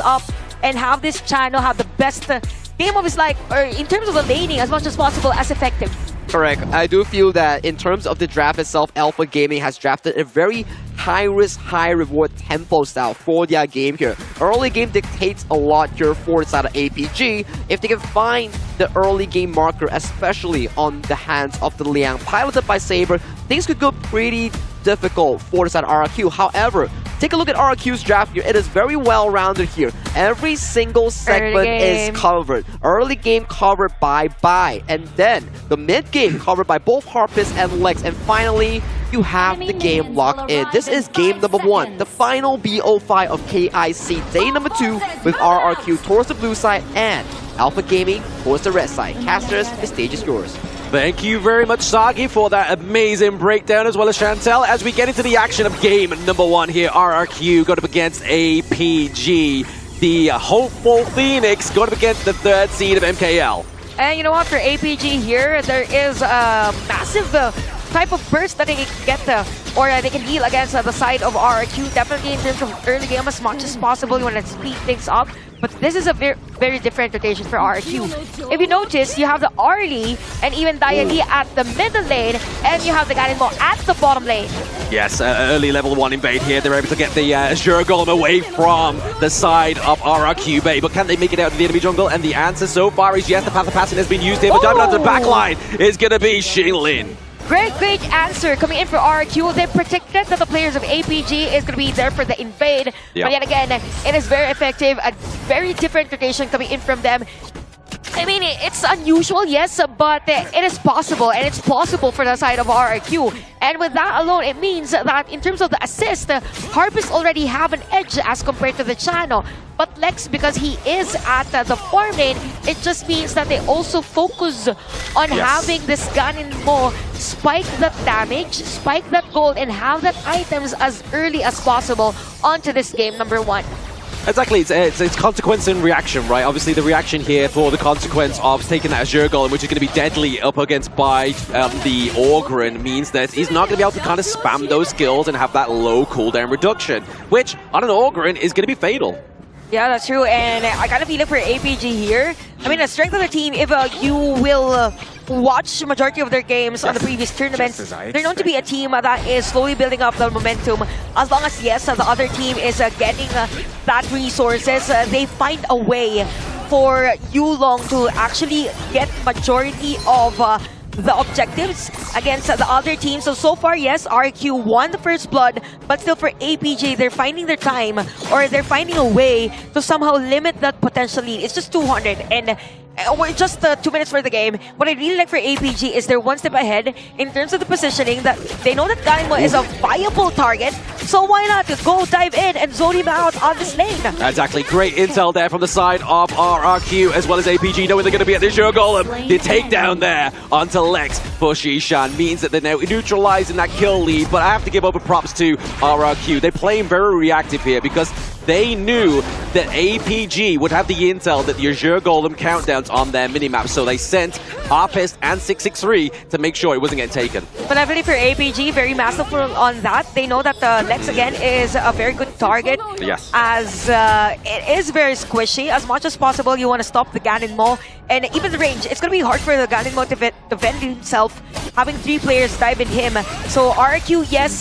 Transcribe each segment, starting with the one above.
up and have this channel have the best game of his life, or in terms of the laning, as much as possible, as effective. Correct. I do feel that in terms of the draft itself, Alpha Gaming has drafted a very high-risk, high-reward tempo style for their game here. Early game dictates a lot here for the side of APG. If they can find the early game marker, especially on the hands of the Liang, piloted by Saber, things could go pretty difficult for the side of RRQ. However, take a look at RRQ's draft here. It is very well-rounded here. Every single segment is covered. Early game covered by Bai. And then the mid game covered by both Harpist and Lex. And finally, you have the game locked in. This is game number 1. The final BO5 of KIC. Day number 2 with RRQ towards the blue side and Alpha Gaming towards the red side. Casters, the stage is yours. Thank you very much, Sagi, for that amazing breakdown, as well as Chantel. As we get into the action of game number 1 here, RRQ going up against APG. The hopeful Phoenix going up against the 3rd seed of MKL. And you know what, for APG here, there is a massive type of burst that they can get or they can deal against the side of RRQ. Definitely in terms of early game, as much as possible, you want to speed things up. But this is a very different rotation for RRQ. If you notice, you have the Arlie and even Diali at the middle lane, and you have the Ganimo at the bottom lane. Yes, early level 1 invade here. They're able to get the Azure Golem away from the side of RRQ Bay. But can they make it out to the enemy jungle? And the answer so far is yes, the Path of Passing has been used here. But diving onto the back line is going to be Xinlin. Great answer coming in for RRQ. They predicted that the players of APG is going to be there for the invade. Yep. But yet again, it is very effective. A very different rotation coming in from them. I mean, it's unusual, yes, but it is possible, and it's plausible for the side of RRQ. And with that alone, it means that in terms of the assist, Harpist already have an edge as compared to the channel. But Lex, because he is at the farm lane, it just means that they also focus on having this Ganimo spike that damage, spike that gold, and have that items as early as possible onto this game number 1. Exactly, it's consequence and reaction, right? Obviously, the reaction here for the consequence of taking that Azure Golem, which is going to be deadly up against by the Orgrin, means that he's not going to be able to kind of spam those skills and have that low cooldown reduction, which on an Orgrin is going to be fatal. Yeah, that's true, and I kind of feel it for APG here. I mean, the strength of the team, if you will watch the majority of their games on the previous tournaments, they're known to be a team that is slowly building up the momentum. As long as, yes, the other team is getting that resources, they find a way for Yulong to actually get majority of the objectives against the other team. So far, yes, RQ won the first blood, but still for APG, they're finding their time, or they're finding a way to somehow limit that potential lead. It's just 200, and we're just 2 minutes for the game. What I really like for APG is they're one step ahead in terms of the positioning, that they know that Ganimo is a viable target, so why not go dive in and zone him out on this lane? Exactly, great intel there from the side of RRQ as well as APG, knowing they're going to be at the Azure Golem. The takedown there onto Lex for Shishan means that they're now neutralizing that kill lead, but I have to give over props to RRQ. They're playing very reactive here because they knew that APG would have the intel that the Azure Golem countdowns on their minimap, so they sent Harpist and 663 to make sure it wasn't getting taken. But definitely for APG, very masterful on that. They know that Lex again is a very good target. Yes. As it is very squishy. As much as possible, you want to stop the Ganimo. And even the range, it's going to be hard for the Ganimo to defend himself, having 3 players dive in him. So RQ, yes,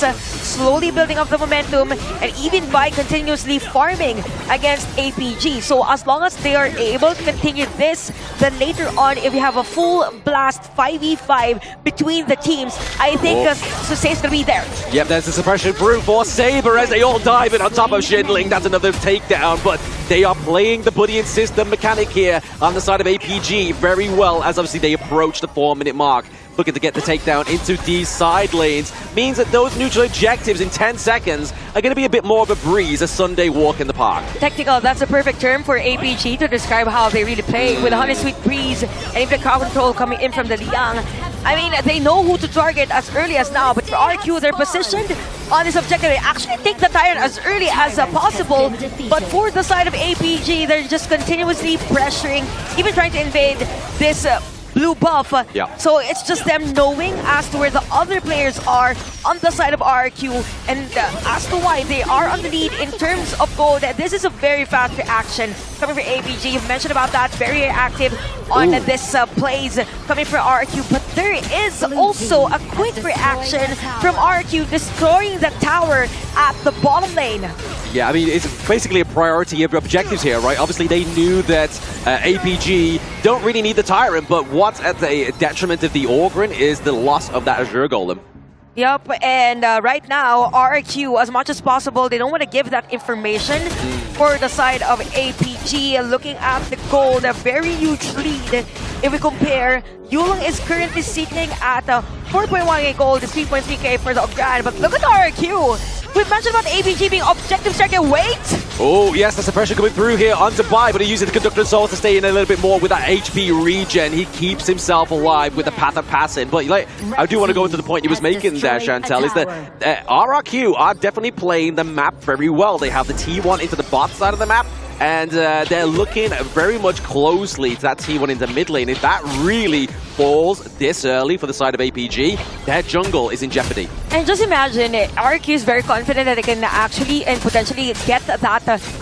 slowly building up the momentum, and even by continuously farming against APG. So as long as they are able to continue this, then later on, if you have a full blast 5v5 between the teams, I think Susei's going to be there. Yep, there's the suppression brute for Saber as they all dive in on top of Xinling. That's another takedown, but they are playing the buddying system mechanic here on the side of APG very well, as obviously they approach the 4-minute mark. Looking to get the takedown into these side lanes means that those neutral objectives in 10 seconds are going to be a bit more of a breeze, a Sunday walk in the park. Technical, that's a perfect term for APG to describe how they really play, with a honey sweet breeze and even the crowd control coming in from the Liang. I mean, they know who to target as early as now, but for RQ, they're positioned on this objective. They actually take the Tyrant as early as possible, but for the side of APG, they're just continuously pressuring, even trying to invade this blue buff. Yeah. So it's just them knowing as to where the other players are on the side of RRQ and as to why they are on the lead in terms of gold. This is a very fast reaction coming from APG. You've mentioned about that, very active on this plays coming from RRQ, but there is also a quick reaction from RRQ destroying the tower at the bottom lane. Yeah, I mean, it's basically a priority of objectives here, right? Obviously, they knew that APG don't really need the Tyrant, but what's at the detriment of the Ogryn is the loss of that Azure Golem. Yep, and right now, RRQ, as much as possible, they don't want to give that information for the side of APG. Looking at the gold, a very huge lead. If we compare, Yulong is currently sitting at 4.1k gold, 3.3k for the Ogryn, but look at RRQ. We've mentioned about APG being objective striker. Wait! Oh, yes, that's the pressure coming through here onto Bai, but he uses the Conductor Soul to stay in a little bit more with that HP regen. He keeps himself alive with the Path of Passing. But like, I do want to go into the point you was making there, Chantel, is that RRQ are definitely playing the map very well. They have the T1 into the bot side of the map, and they're looking very much closely to that T1 in the mid lane. If that really falls this early for the side of APG, their jungle is in jeopardy. And just imagine, RRQ is very confident that they can actually and potentially get that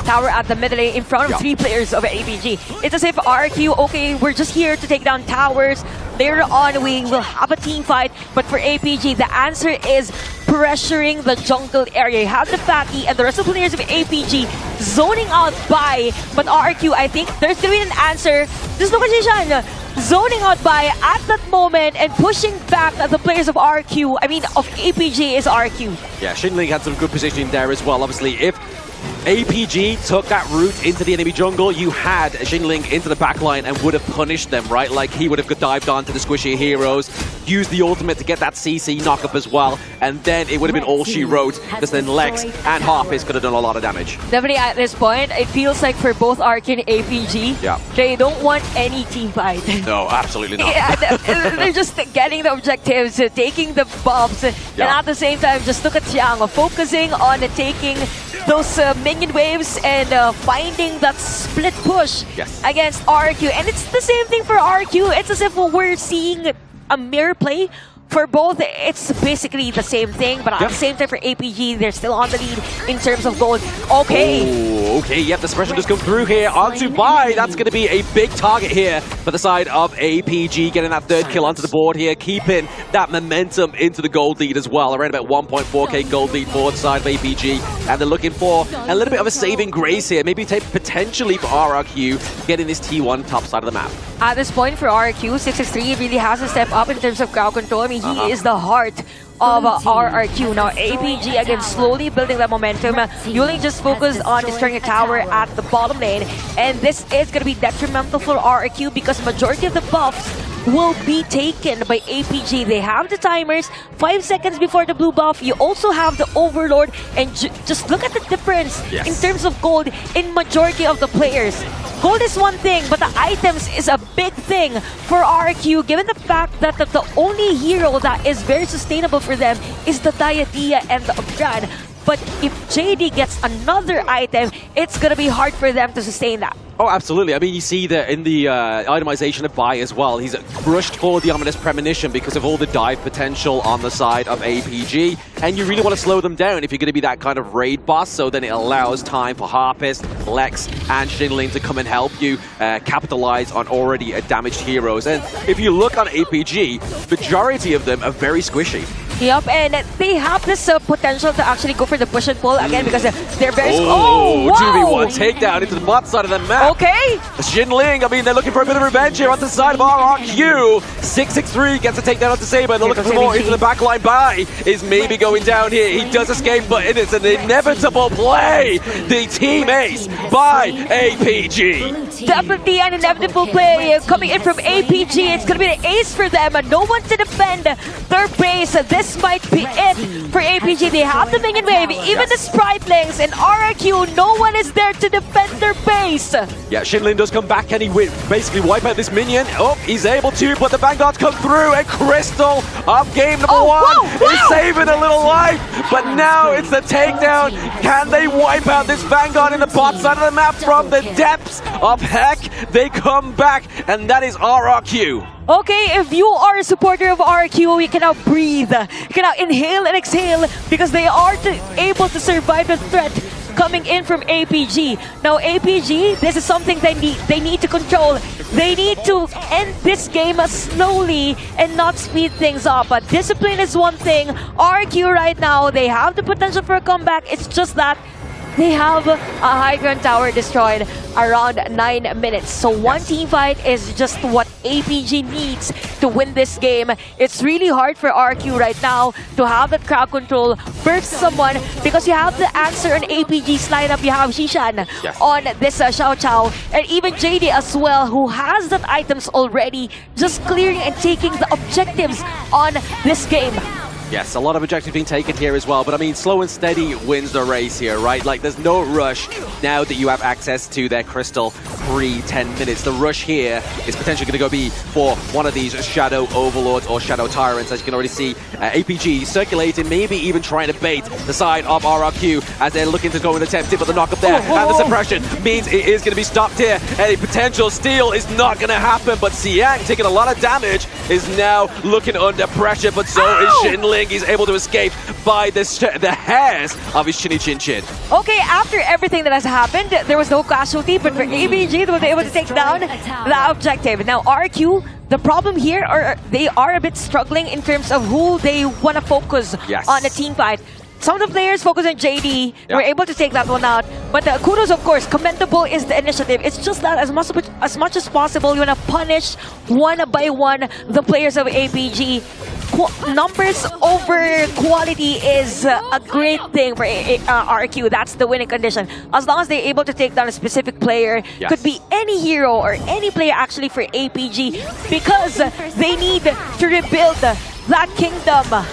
tower at the mid lane in front of 3 players of APG. It's as if RRQ, okay, we're just here to take down towers. Later on, we will have a team fight. But for APG, the answer is pressuring the jungle area. You have the Fatty and the rest of the players of APG zoning out by, but RRQ, I think there's going to be an answer. Just look at Jishan zoning out by at that moment and pushing back the players of RRQ. I mean, of APG is RRQ. Yeah, Xinling had some good positioning there as well. Obviously, if APG took that route into the enemy jungle, you had Xinling into the backline and would have punished them, right? Like, he would have dived onto the squishy heroes, used the ultimate to get that CC knock-up as well, and then it would have been all she wrote, because then Lex and Harfist could have done a lot of damage. Definitely at this point, it feels like for both RRQ and APG, they don't want any team fight. No, absolutely not. Yeah, they're just getting the objectives, taking the buffs, and at the same time, just look at Xiang, focusing on taking those minion waves and finding that split push against RRQ. And it's the same thing for RRQ. It's as if we're seeing a mirror play. For both, it's basically the same thing, but at the same time for APG, they're still on the lead in terms of gold. Okay. Ooh, okay, the suppression just come through here onto Bai. That's going to be a big target here for the side of APG, getting that 3rd kill onto the board here, keeping that momentum into the gold lead as well. Around about 1.4k gold lead for the side of APG, and they're looking for a little bit of a saving grace here, maybe potentially for RRQ getting this T1 top side of the map. At this point for RRQ, 663 really has to step up in terms of crowd control. I mean, he is the heart of RRQ. Now, APG again slowly building that momentum. Yuling just focused on destroying a tower at the bottom lane. And this is going to be detrimental for RRQ because majority of the buffs will be taken by APG. They have the timers, 5 seconds before the blue buff. You also have the Overlord. And just look at the difference in terms of gold in majority of the players. Gold is one thing, but the items is a big thing for RRQ, given the fact that the only hero that is very sustainable for them is the Diadea and the Ogryn. But if JD gets another item, it's going to be hard for them to sustain that. Oh, absolutely. I mean, you see that in the itemization of Bai as well. He's rushed for the Ominous Premonition because of all the dive potential on the side of APG. And you really want to slow them down if you're going to be that kind of raid boss. So then it allows time for Harpist, Lex, and Xinling to come and help you capitalize on already damaged heroes. And if you look on APG, majority of them are very squishy. Yep, and they have this potential to actually go for the push and pull again because they're very... wow. 2v1 takedown into the bot side of the map. Okay. Xinling, I mean, they're looking for a bit of revenge here on the side of RRQ. 663 gets a takedown onto Saber. They're looking for more into the backline. Bai is maybe going down here. He does escape, but it's an inevitable play. The team ace by APG. Definitely an inevitable play coming in from APG. It's going to be an ace for them. No one to defend their base. This might be it for APG. They have the minion wave, even the Spritelings, and RRQ, no one is there to defend their base. Yeah, Xinling does come back. Can he basically wipe out this minion? Oh, he's able to, but the Vanguards come through, and Crystal of game number one is saving a little life, but now it's the takedown. Can they wipe out this Vanguard in the bot side of the map from the depths of heck? They come back, and that is RRQ. Okay, if you are a supporter of RQ, you cannot breathe. You cannot inhale and exhale because they are able to survive the threat coming in from APG. Now APG, this is something they need to control. They need to end this game slowly and not speed things up. But discipline is one thing. RQ right now, they have the potential for a comeback. It's just that they have a high ground tower destroyed around 9 minutes. So one team fight is just what APG needs to win this game. It's really hard for RQ right now to have that crowd control versus someone because you have the answer on APG's lineup. You have Shishan on this Xiao Chao and even JD as well, who has that items already, just clearing and taking the objectives on this game. Yes, a lot of objectives being taken here as well, but I mean, slow and steady wins the race here, right? Like, there's no rush now that you have access to their crystal pre-10 minutes. The rush here is potentially going to go be for one of these Shadow Overlords or Shadow Tyrants, as you can already see. APG circulating, maybe even trying to bait the side of RRQ as they're looking to go and attempt it, but the knock-up there and the suppression means it is going to be stopped here. Any potential steal is not going to happen, but Xiang, taking a lot of damage, is now looking under pressure, but so is Shinli. He's able to escape by the hairs of his chinny chin chin. Okay, after everything that has happened, there was no casualty, but for ABG, they were able to take down the objective. Now, RQ, the problem here, they are a bit struggling in terms of who they want to focus on the team fight. Some of the players focus on JD. They were able to take that one out. But kudos, of course, commendable is the initiative. It's just that as much as possible, you want to punish one by one the players of APG. Numbers over quality is a great thing for RQ. That's the winning condition. As long as they're able to take down a specific player, could be any hero or any player actually for APG, because they need to rebuild that kingdom.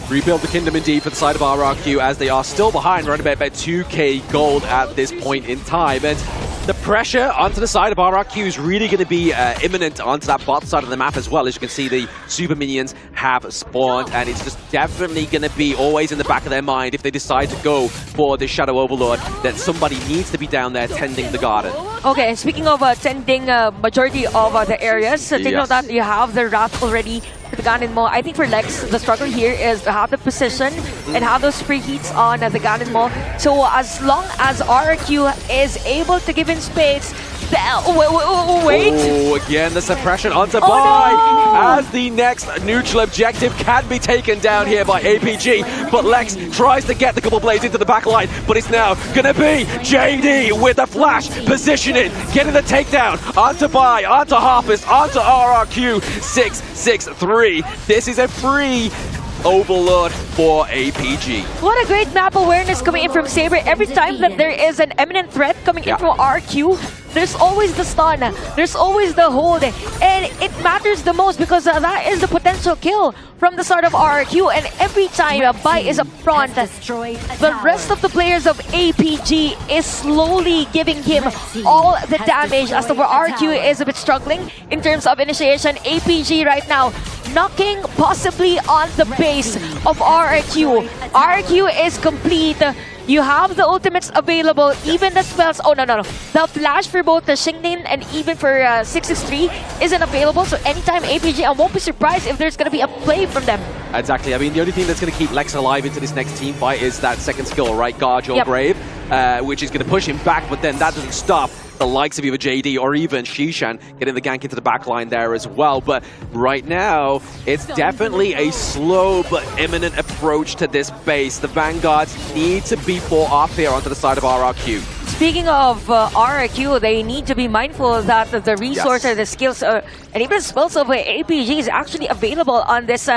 Rebuild the kingdom indeed for the side of RRQ, as they are still behind around about 2k gold at this point in time. And the pressure onto the side of RRQ is really going to be imminent onto that bot side of the map as well. As you can see, the super minions have spawned, and it's just definitely going to be always in the back of their mind if they decide to go for the Shadow Overlord, that somebody needs to be down there tending the garden. Okay, speaking of tending majority of the areas, take note that you have the Wrath already. The Ganon. I think for Lex, the struggle here is to have the position and have those preheats on the Ganon. So as long as RQ is able to give in spades, wait. Oh, again, the suppression onto Bai as the next neutral objective can be taken down here by APG. But Lex tries to get the couple blades into the back line, but it's now going to be JD with the flash, positioning, getting the takedown onto Bai, onto Harpist, onto RRQ 663. This is a free Overlord for APG. What a great map awareness coming in from Saber. Every time that there is an imminent threat coming in from RQ, there's always the stun, there's always the hold, and it matters the most because that is the potential kill from the start of RQ. And every time Bai is up front, the rest of the players of APG is slowly giving him all the damage, as the RQ is a bit struggling in terms of initiation. APG right now knocking possibly on the base of RQ. RQ is complete. You have the ultimates available, even the spells. Oh, no. The flash for both the Xingning and even for 663 isn't available. So anytime APG, I won't be surprised if there's going to be a play from them. Exactly. I mean, the only thing that's going to keep Lex alive into this next team fight is that second skill, right? Guard your grave, which is going to push him back, but then that doesn't stop the likes of either JD or even Shishan getting the gank into the backline there as well. But right now, it's definitely a slow but imminent approach to this base. The Vanguards need to be fought off here onto the side of RRQ. Speaking of RRQ, they need to be mindful that the resources, the skills, and even spells of APG is actually available on this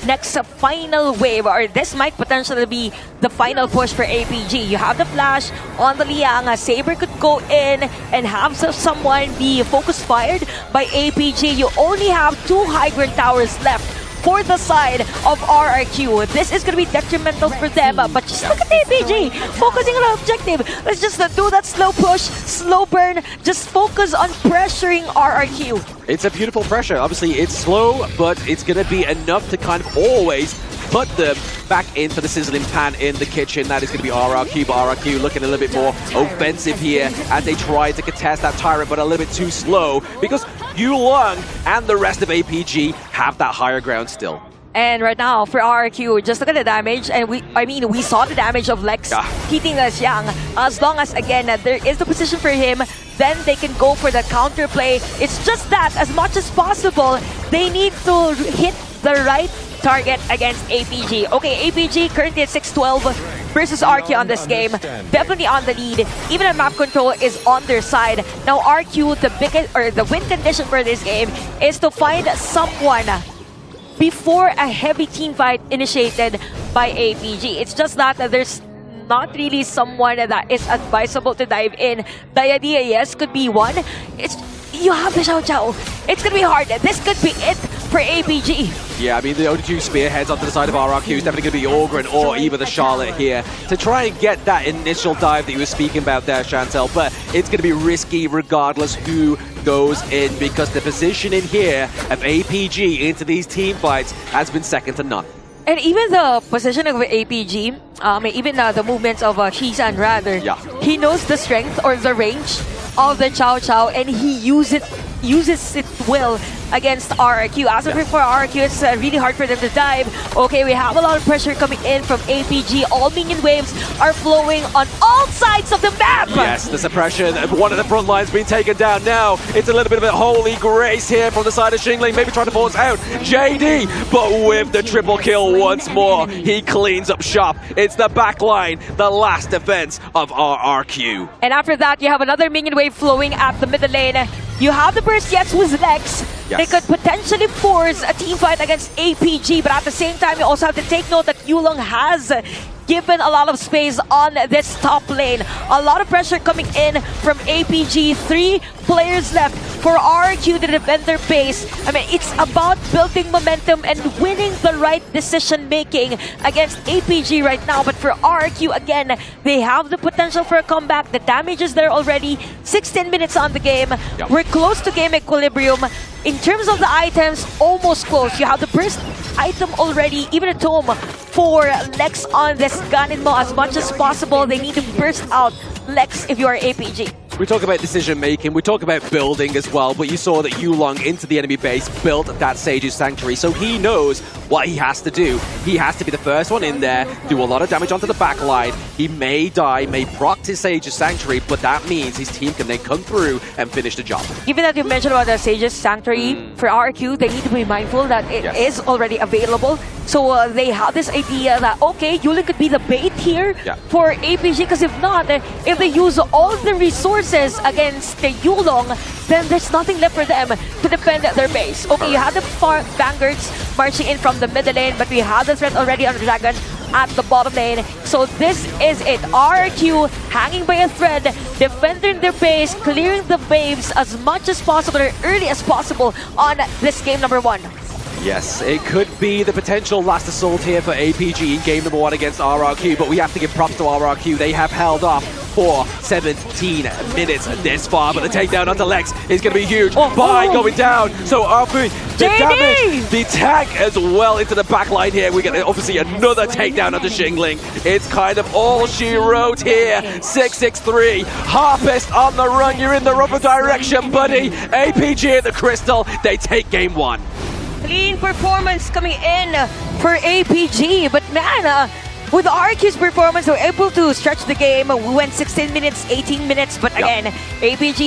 next final wave, or this might potentially be the final push for APG. You have the flash on the Liang. Saber could go in and have someone be focus fired by APG. You only have 2 high ground towers left for the side of RRQ. This is going to be detrimental for them, but just look at APG focusing on the objective. Let's just do that slow push, slow burn, just focus on pressuring RRQ. It's a beautiful pressure. Obviously, it's slow, but it's going to be enough to kind of always put them back into the sizzling pan in the kitchen. That is going to be RRQ, but RRQ looking a little bit more offensive here as they try to contest that Tyrant, but a little bit too slow because Yulong and the rest of APG have that higher ground still. And right now, for RRQ, just look at the damage, and we saw the damage of Lex hitting Xiang. As long as, again, there is the position for him, then they can go for the counterplay. It's just that, as much as possible, they need to hit the right target against APG. Okay, APG currently at 6-12 versus RQ on this game. Definitely on the lead. Even a map control is on their side. Now RQ, the biggest, or the win condition for this game is to find someone before a heavy team fight initiated by APG. It's just that there's not really someone that is advisable to dive in. The idea, yes, could be one. You have the Xiao Xiao. It's gonna be hard. This could be it for APG. Yeah, I mean, the only two spearheads onto the side of RRQ is definitely going to be Orgren or even the Charlotte here to try and get that initial dive that you were speaking about there, Chantel. But it's going to be risky regardless who goes in because the positioning here of APG into these team fights has been second to none. And even the position of APG, even the movements of Shisan rather, he knows the strength or the range of the Xiao Xiao and he uses it well against RRQ. As of for RRQ, it's really hard for them to dive. Okay, we have a lot of pressure coming in from APG. All minion waves are flowing on all sides of the map. Yes, the suppression of one of the front lines being taken down now. It's a little bit of a holy grace here from the side of Xingling, maybe trying to force out JD, but with the triple kill once more, he cleans up shop. It's the back line, the last defense of RRQ. And after that, you have another minion wave flowing at the middle lane. You have the burst, yes, with Lex. They could potentially force a team fight against APG, but at the same time, you also have to take note that Yulong has given a lot of space on this top lane. A lot of pressure coming in from APG. 3 players left for RQ to defend their base. I mean, it's about building momentum and winning the right decision making against APG right now. But for RQ, again, they have the potential for a comeback. The damage is there already. 16 minutes on the game. We're close to game equilibrium. In terms of the items, almost close. You have the burst item already, even a tome for Lex on this Ganonmo as much as possible. They need to burst out Lex if you are APG. We talk about decision making, we talk about building as well, but you saw that Yulong into the enemy base built that Sage's Sanctuary, so he knows what he has to do. He has to be the first one in there, do a lot of damage onto the back line. He may die, may proc his Sage's Sanctuary, but that means his team can then come through and finish the job. Given that you mentioned about the Sage's Sanctuary, for RQ, they need to be mindful that it is already available. So they have this idea that, okay, Yulong could be the bait here for APG, because if not, if they use all the resources against the Yulong, then there's nothing left for them to defend their base. Okay, you have the Vanguards marching in from the middle lane, but we have the threat already on the Dragon at the bottom lane. So this is it. RQ hanging by a thread, defending their base, clearing the waves as much as possible, or early as possible on this game number 1. Yes, it could be the potential last assault here for APG in game number 1 against RRQ, but we have to give props to RRQ. They have held off for 17 minutes this far, but the takedown onto Lex is going to be huge. Going down. So RP, the damage, the tag as well into the back line here. We get obviously another takedown onto Xingling. It's kind of all she wrote here. 6-6-3. Harpist on the run. You're in the rubber direction, buddy. APG at the Crystal. They take game 1. Clean performance coming in for APG, but man, with RQ's performance, they were able to stretch the game. We went 16 minutes, 18 minutes, but again, APG